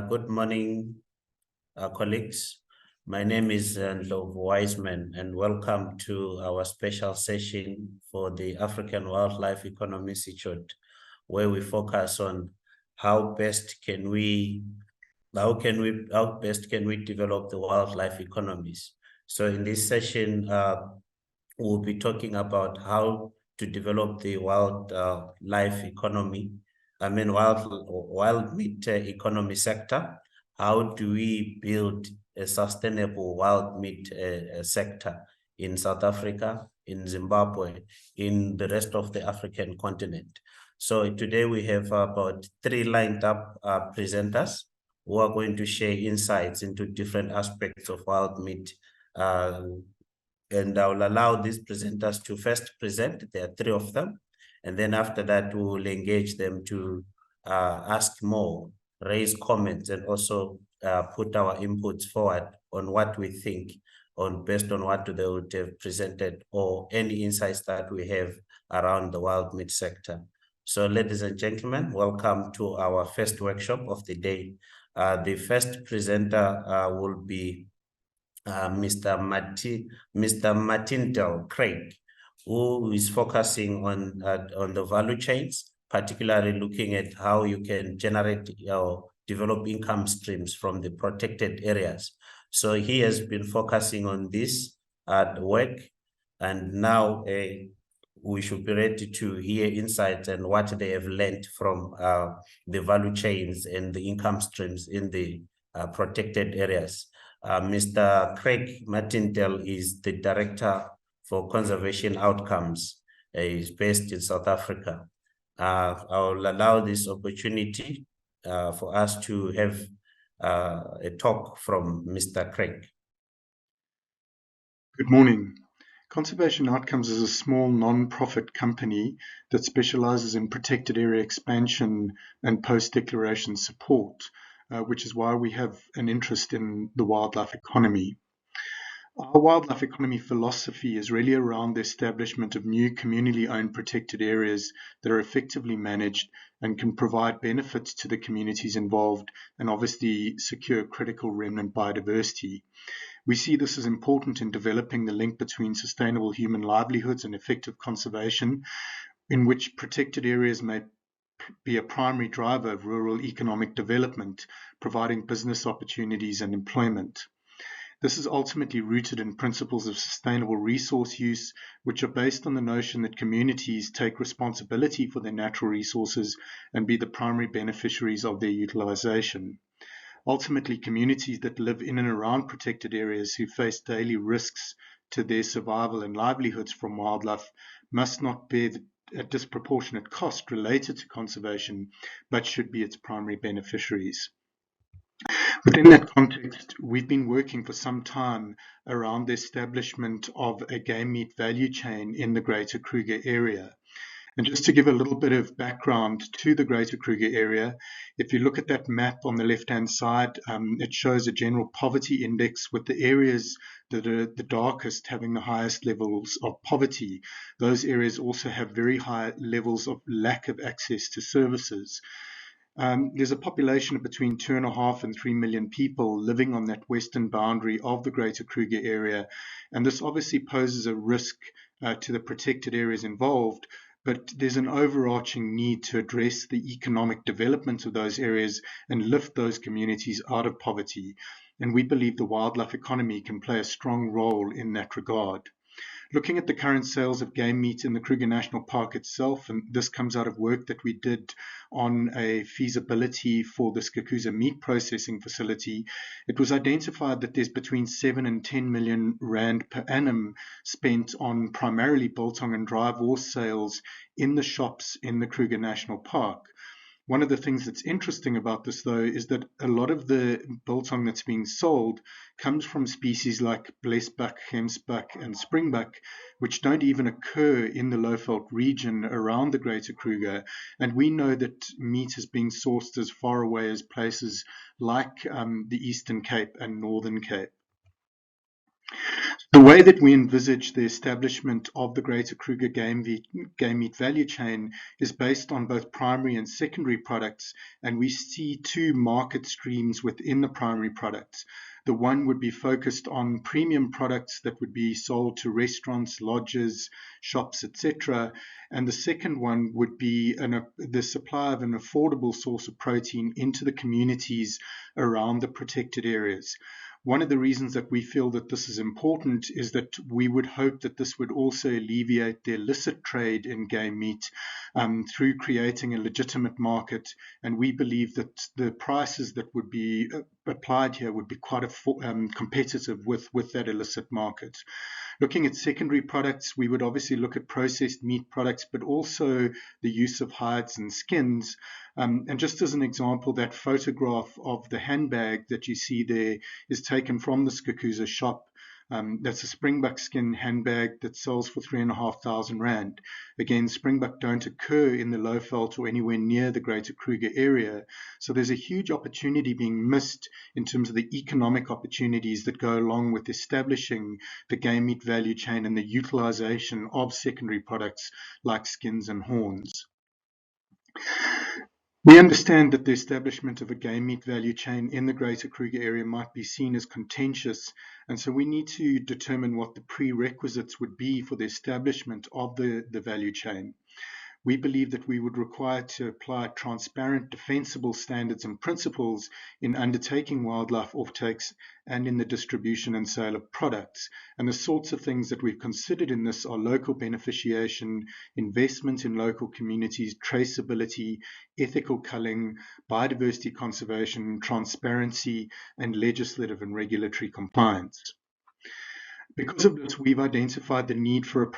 Good morning, colleagues. My name is 𝐓𝐡𝐞 𝐂𝐨𝐧𝐬𝐢, and welcome to our special session for the African Wildlife Economy Institute, where we focus on how best can we develop the wildlife economies. So in this session, we'll be talking about how to develop the wildlife economy. Wild meat economy sector. How do we build a sustainable wild meat sector in South Africa, in Zimbabwe, in the rest of the African continent? So today we have about 3 lined up presenters who are going to share insights into different aspects of wild meat. And I will allow these presenters to first present. There are 3 of them. And then after that, we will engage them to ask more, raise comments, and also put our inputs forward on what we think based on what they would have presented or any insights that we have around the wild meat sector. So ladies and gentlemen, welcome to our first workshop of the day. The first presenter will be Mr. Martindale Craig, who is focusing on the value chains, particularly looking at how you can generate or develop income streams from the protected areas. So he has been focusing on this work, and now we should be ready to hear insights and what they have learned from the value chains and the income streams in the protected areas. Mr. Craig Martindale is the Director for Conservation Outcomes. He's based in South Africa. I will allow this opportunity for us to have a talk from Mr. Craig. Good morning. Conservation Outcomes is a small non-profit company that specializes in protected area expansion and post-declaration support, which is why we have an interest in the wildlife economy. Our wildlife economy philosophy is really around the establishment of new community-owned protected areas that are effectively managed and can provide benefits to the communities involved and obviously secure critical remnant biodiversity. We see this as important in developing the link between sustainable human livelihoods and effective conservation, in which protected areas may be a primary driver of rural economic development, providing business opportunities and employment. This is ultimately rooted in principles of sustainable resource use, which are based on the notion that communities take responsibility for their natural resources and be the primary beneficiaries of their utilization. Ultimately, communities that live in and around protected areas who face daily risks to their survival and livelihoods from wildlife must not bear a disproportionate cost related to conservation, but should be its primary beneficiaries. Within that context, we've been working for some time around the establishment of a game meat value chain in the Greater Kruger area. And just to give a little bit of background to the Greater Kruger area, if you look at that map on the left-hand side, it shows a general poverty index with the areas that are the darkest having the highest levels of poverty. Those areas also have very high levels of lack of access to services. There's a population of between 2.5 and 3 million people living on that western boundary of the Greater Kruger area, and this obviously poses a risk to the protected areas involved. But there's an overarching need to address the economic development of those areas and lift those communities out of poverty. And we believe the wildlife economy can play a strong role in that regard. Looking at the current sales of game meat in the Kruger National Park itself, and this comes out of work that we did on a feasibility for the 𝐓𝐶𝐞 meat processing facility, it was identified that there's between 7 and 10 million rand per annum spent on primarily biltong and dry boar sales in the shops in the Kruger National Park. One of the things that's interesting about this, though, is that a lot of the biltong that's being sold comes from species like blesbuck, gemsbuck, and springbuck, which don't even occur in the Lohveld region around the Greater Kruger. And we know that meat is being sourced as far away as places like the Eastern Cape and Northern Cape. The way that we envisage the establishment of the Greater Kruger game meat value chain is based on both primary and secondary products, and we see two market streams within the primary products. The one would be focused on premium products that would be sold to restaurants, lodges, shops, etc. And the second one would be the supply of an affordable source of protein into the communities around the protected areas. One of the reasons that we feel that this is important is that we would hope that this would also alleviate the illicit trade in game meat through creating a legitimate market. And we believe that the prices that would be applied here would be quite competitive with that illicit market. Looking at secondary products, we would obviously look at processed meat products, but also the use of hides and skins. And just as an example, that photograph of the handbag that you see there is taken from the Skukuza shop. That's a springbuck skin handbag that sells for 3,500 Rand. Again, springbuck don't occur in the Lohveld or anywhere near the Greater Kruger area. So there's a huge opportunity being missed in terms of the economic opportunities that go along with establishing the game meat value chain and the utilization of secondary products like skins and horns. We understand that the establishment of a game meat value chain in the Greater Kruger area might be seen as contentious, and so we need to determine what the prerequisites would be for the establishment of the value chain. We believe that we would require to apply transparent, defensible standards and principles in undertaking wildlife offtakes and in the distribution and sale of products. And the sorts of things that we've considered in this are local beneficiation, investment in local communities, traceability, ethical culling, biodiversity conservation, transparency, and legislative and regulatory compliance. Because of this, we've identified the need for a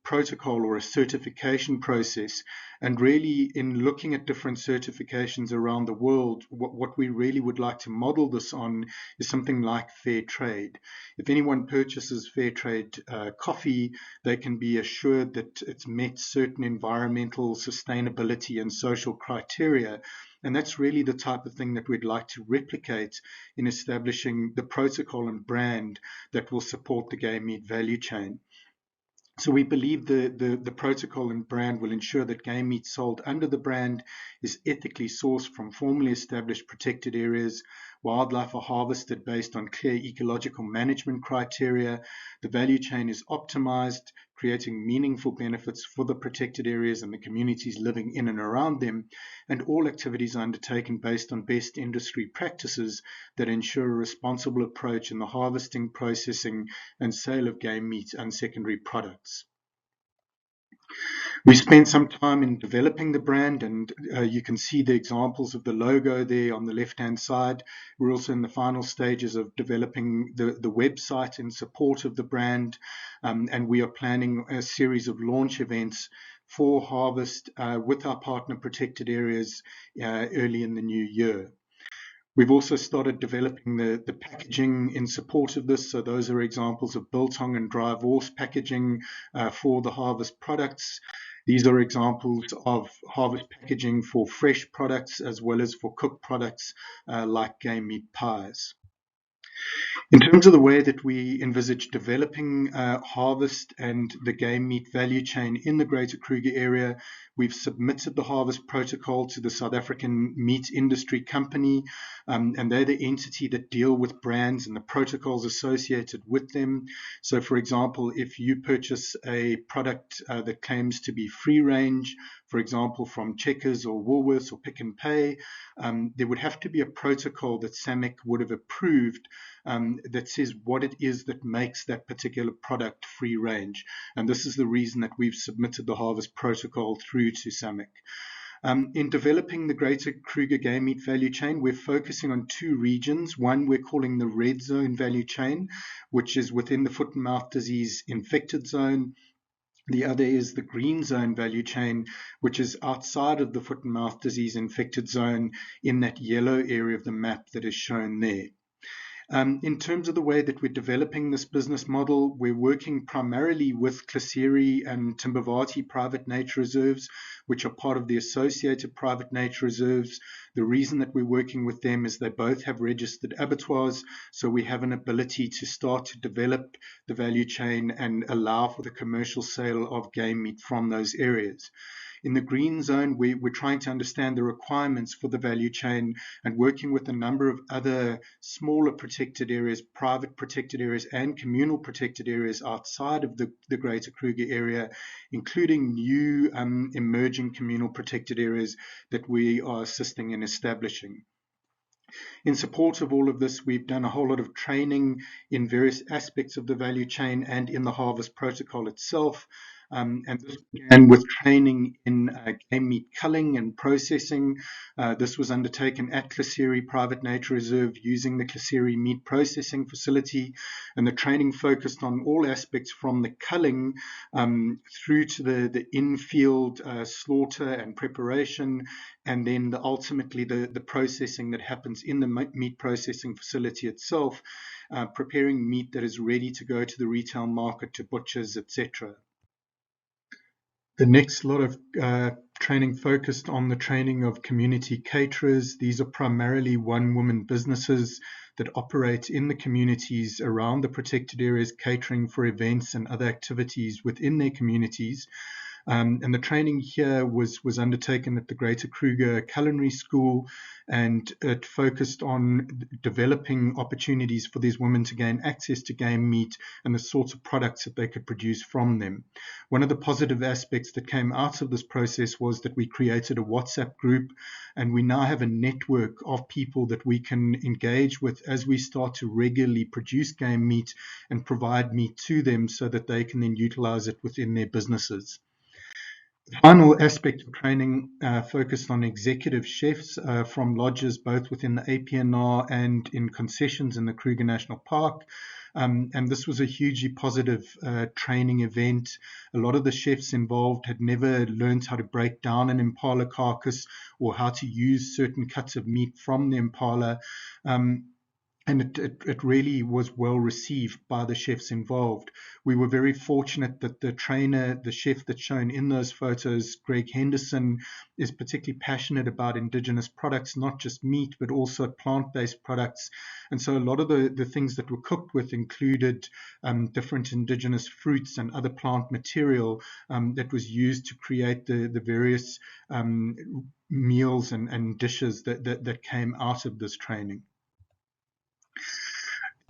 protocol or a certification process. And really, in looking at different certifications around the world, what we really would like to model this on is something like fair trade. If anyone purchases fair trade coffee, they can be assured that it's met certain environmental, sustainability, and social criteria. And that's really the type of thing that we'd like to replicate in establishing the protocol and brand that will support the game meat value chain. So we believe the protocol and brand will ensure that game meat sold under the brand is ethically sourced from formally established protected areas. Wildlife are harvested based on clear ecological management criteria. The value chain is optimized, creating meaningful benefits for the protected areas and the communities living in and around them. And all activities are undertaken based on best industry practices that ensure a responsible approach in the harvesting, processing, and sale of game meat and secondary products. We spent some time in developing the brand, and you can see the examples of the logo there on the left-hand side. We're also in the final stages of developing the website in support of the brand, and we are planning a series of launch events for harvest with our partner protected areas early in the new year. We've also started developing the packaging in support of this. So those are examples of biltong and dry horse packaging for the harvest products. These are examples of harvest packaging for fresh products as well as for cooked products like game meat pies. In terms of the way that we envisage developing harvest and the game meat value chain in the Greater Kruger area, we've submitted the harvest protocol to the South African Meat Industry Company, and they're the entity that deal with brands and the protocols associated with them. So, for example, if you purchase a product that claims to be free range, for example, from Checkers or Woolworths or Pick n Pay, there would have to be a protocol that SAMIC would have approved that says what it is that makes that particular product free range. And this is the reason that we've submitted the harvest protocol through to SAMIC. In developing the Greater Kruger game meat value chain, we're focusing on two regions. One we're calling the red zone value chain, which is within the foot and mouth disease infected zone. The other is the green zone value chain, which is outside of the foot and mouth disease infected zone in that yellow area of the map that is shown there. In terms of the way that we're developing this business model, we're working primarily with 𝐶𝐤𝐬𝐬𝐻𝐸 and 𝐸𝐸 private nature reserves, which are part of the associated private nature reserves. The reason that we're working with them is they both have registered abattoirs, so we have an ability to start to develop the value chain and allow for the commercial sale of game meat from those areas. In the green zone, we're trying to understand the requirements for the value chain and working with a number of other smaller protected areas, private protected areas and communal protected areas outside of the Greater Kruger area, including new emerging communal protected areas that we are assisting in establishing. In support of all of this, we've done a whole lot of training in various aspects of the value chain and in the harvest protocol itself. And this began with training in game meat culling and processing. This was undertaken at 𝐶𝐤𝐬𝐬𝐸 Private Nature Reserve using the 𝐶𝐤𝐬𝐬𝐬 meat processing facility. And the training focused on all aspects from the culling through to the in-field slaughter and preparation, and then ultimately the processing that happens in the meat processing facility itself, preparing meat that is ready to go to the retail market, to butchers, etc. The next lot of training focused on the training of community caterers. These are primarily one-woman businesses that operate in the communities around the protected areas, catering for events and other activities within their communities. And the training here was undertaken at the Greater Kruger Culinary School, and it focused on developing opportunities for these women to gain access to game meat and the sorts of products that they could produce from them. One of the positive aspects that came out of this process was that we created a WhatsApp group, and we now have a network of people that we can engage with as we start to regularly produce game meat and provide meat to them so that they can then utilize it within their businesses. The final aspect of training focused on executive chefs from lodges both within the APNR and in concessions in the Kruger National Park. And this was a hugely positive training event. A lot of the chefs involved had never learned how to break down an impala carcass or how to use certain cuts of meat from the impala. And it really was well received by the chefs involved. We were very fortunate that the trainer, the chef that's shown in those photos, Greg Henderson, is particularly passionate about indigenous products, not just meat, but also plant-based products. And so a lot of the things that were cooked with included different indigenous fruits and other plant material that was used to create the various meals and dishes that came out of this training.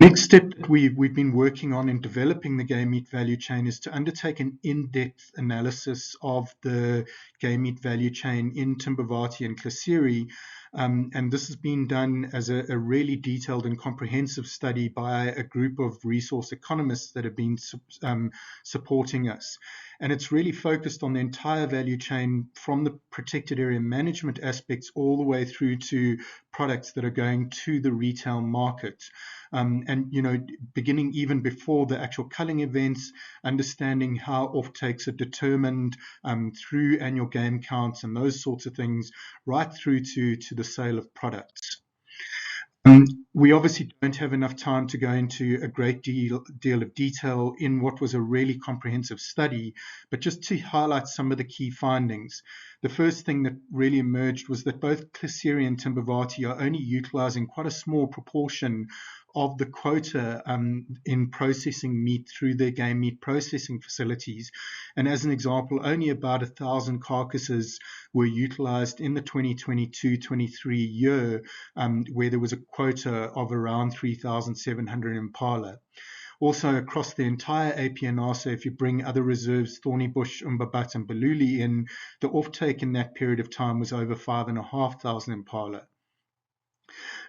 Next step that we've been working on in developing the game meat value chain is to undertake an in-depth analysis of the game meat value chain in 𝐸𝐸𝐸𝐸𝐸 and 𝐶𝐤𝐬𝐬𝐬𝐸. And this has been done as a really detailed and comprehensive study by a group of resource economists that have been supporting us. And it's really focused on the entire value chain from the protected area management aspects all the way through to products that are going to the retail market. And, you know, beginning even before the actual culling events, understanding how offtakes are determined through annual game counts and those sorts of things, right through to the sale of products. We obviously don't have enough time to go into a great deal of detail in what was a really comprehensive study, but just to highlight some of the key findings. The first thing that really emerged was that both 𝐶𝐤𝐬𝐬𝐸𝐸 and 𝐸𝐸𝐸𝐸𝐸 are only utilizing quite a small proportion of the quota in processing meat through their game meat processing facilities. And as an example, only about 1,000 carcasses were utilized in the 2022-23 year, where there was a quota of around 3,700 impala. Also across the entire APNR, so if you bring other reserves, Thornybush, Umbabat and Baluli in, the offtake in that period of time was over 5,500 impala.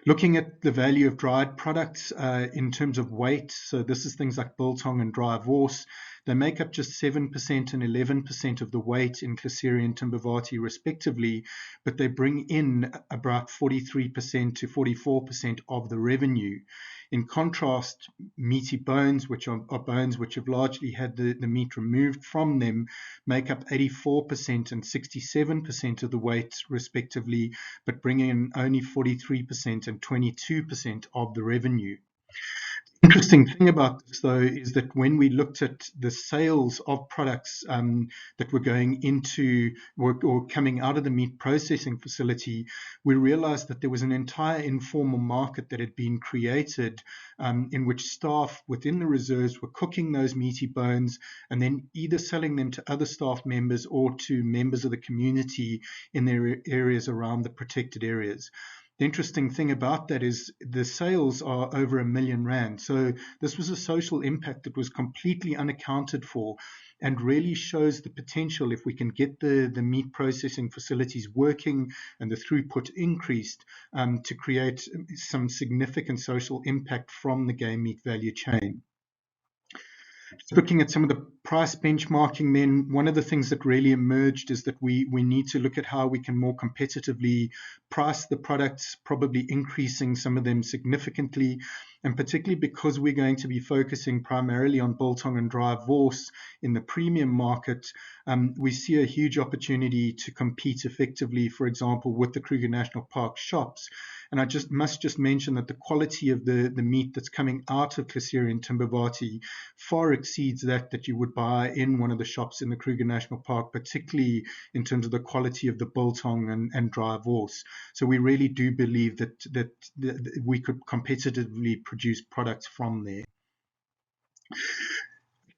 Looking at the value of dried products in terms of weight, so this is things like biltong and dry vorse, they make up just 7% and 11% of the weight in 𝐶𝐤𝐬𝐬𝐸𝐸 and 𝐸𝐸𝐸𝐸𝐸𝐸 respectively, but they bring in about 43% to 44% of the revenue. In contrast, meaty bones, which are bones which have largely had the meat removed from them, make up 84% and 67% of the weight respectively, but bring in only 43% and 22% of the revenue. Interesting thing about this, though, is that when we looked at the sales of products that were going into or coming out of the meat processing facility, we realized that there was an entire informal market that had been created in which staff within the reserves were cooking those meaty bones and then either selling them to other staff members or to members of the community in their areas around the protected areas. The interesting thing about that is the sales are over R1 million. So this was a social impact that was completely unaccounted for and really shows the potential, if we can get the meat processing facilities working and the throughput increased, to create some significant social impact from the game meat value chain. Looking at some of the price benchmarking, then one of the things that really emerged is that we need to look at how we can more competitively price the products, probably increasing some of them significantly, and particularly because we're going to be focusing primarily on biltong and dry horse in the premium market, we see a huge opportunity to compete effectively, for example, with the Kruger National Park shops. And I must mention that the quality of the meat that's coming out of 𝐶𝐶𝐬 and Timbavati far exceeds that you would buy in one of the shops in the Kruger National Park, particularly in terms of the quality of the biltong and dry horse. So we really do believe that we could competitively produce products from there.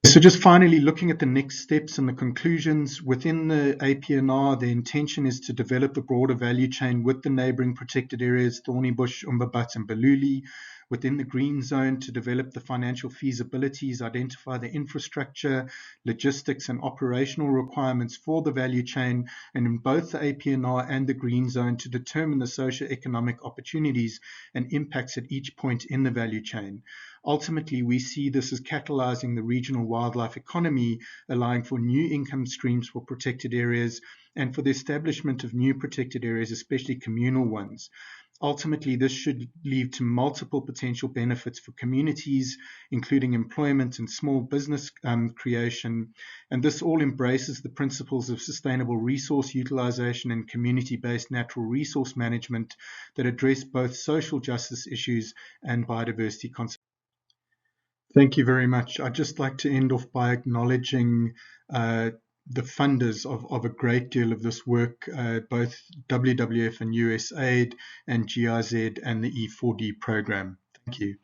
So just finally looking at the next steps and the conclusions within the APNR, the intention is to develop a broader value chain with the neighbouring protected areas, Thornybush, Umbabat and Baluli. Within the green zone, to develop the financial feasibilities, identify the infrastructure, logistics and operational requirements for the value chain, and in both the APNR and the green zone to determine the socio-economic opportunities and impacts at each point in the value chain. Ultimately, we see this as catalyzing the regional wildlife economy, allowing for new income streams for protected areas and for the establishment of new protected areas, especially communal ones. Ultimately, this should lead to multiple potential benefits for communities, including employment and small business creation. And this all embraces the principles of sustainable resource utilization and community-based natural resource management that address both social justice issues and biodiversity conservation. Thank you very much. I'd just like to end off by acknowledging the funders of a great deal of this work, both WWF and USAID and GIZ and the E4D program. Thank you.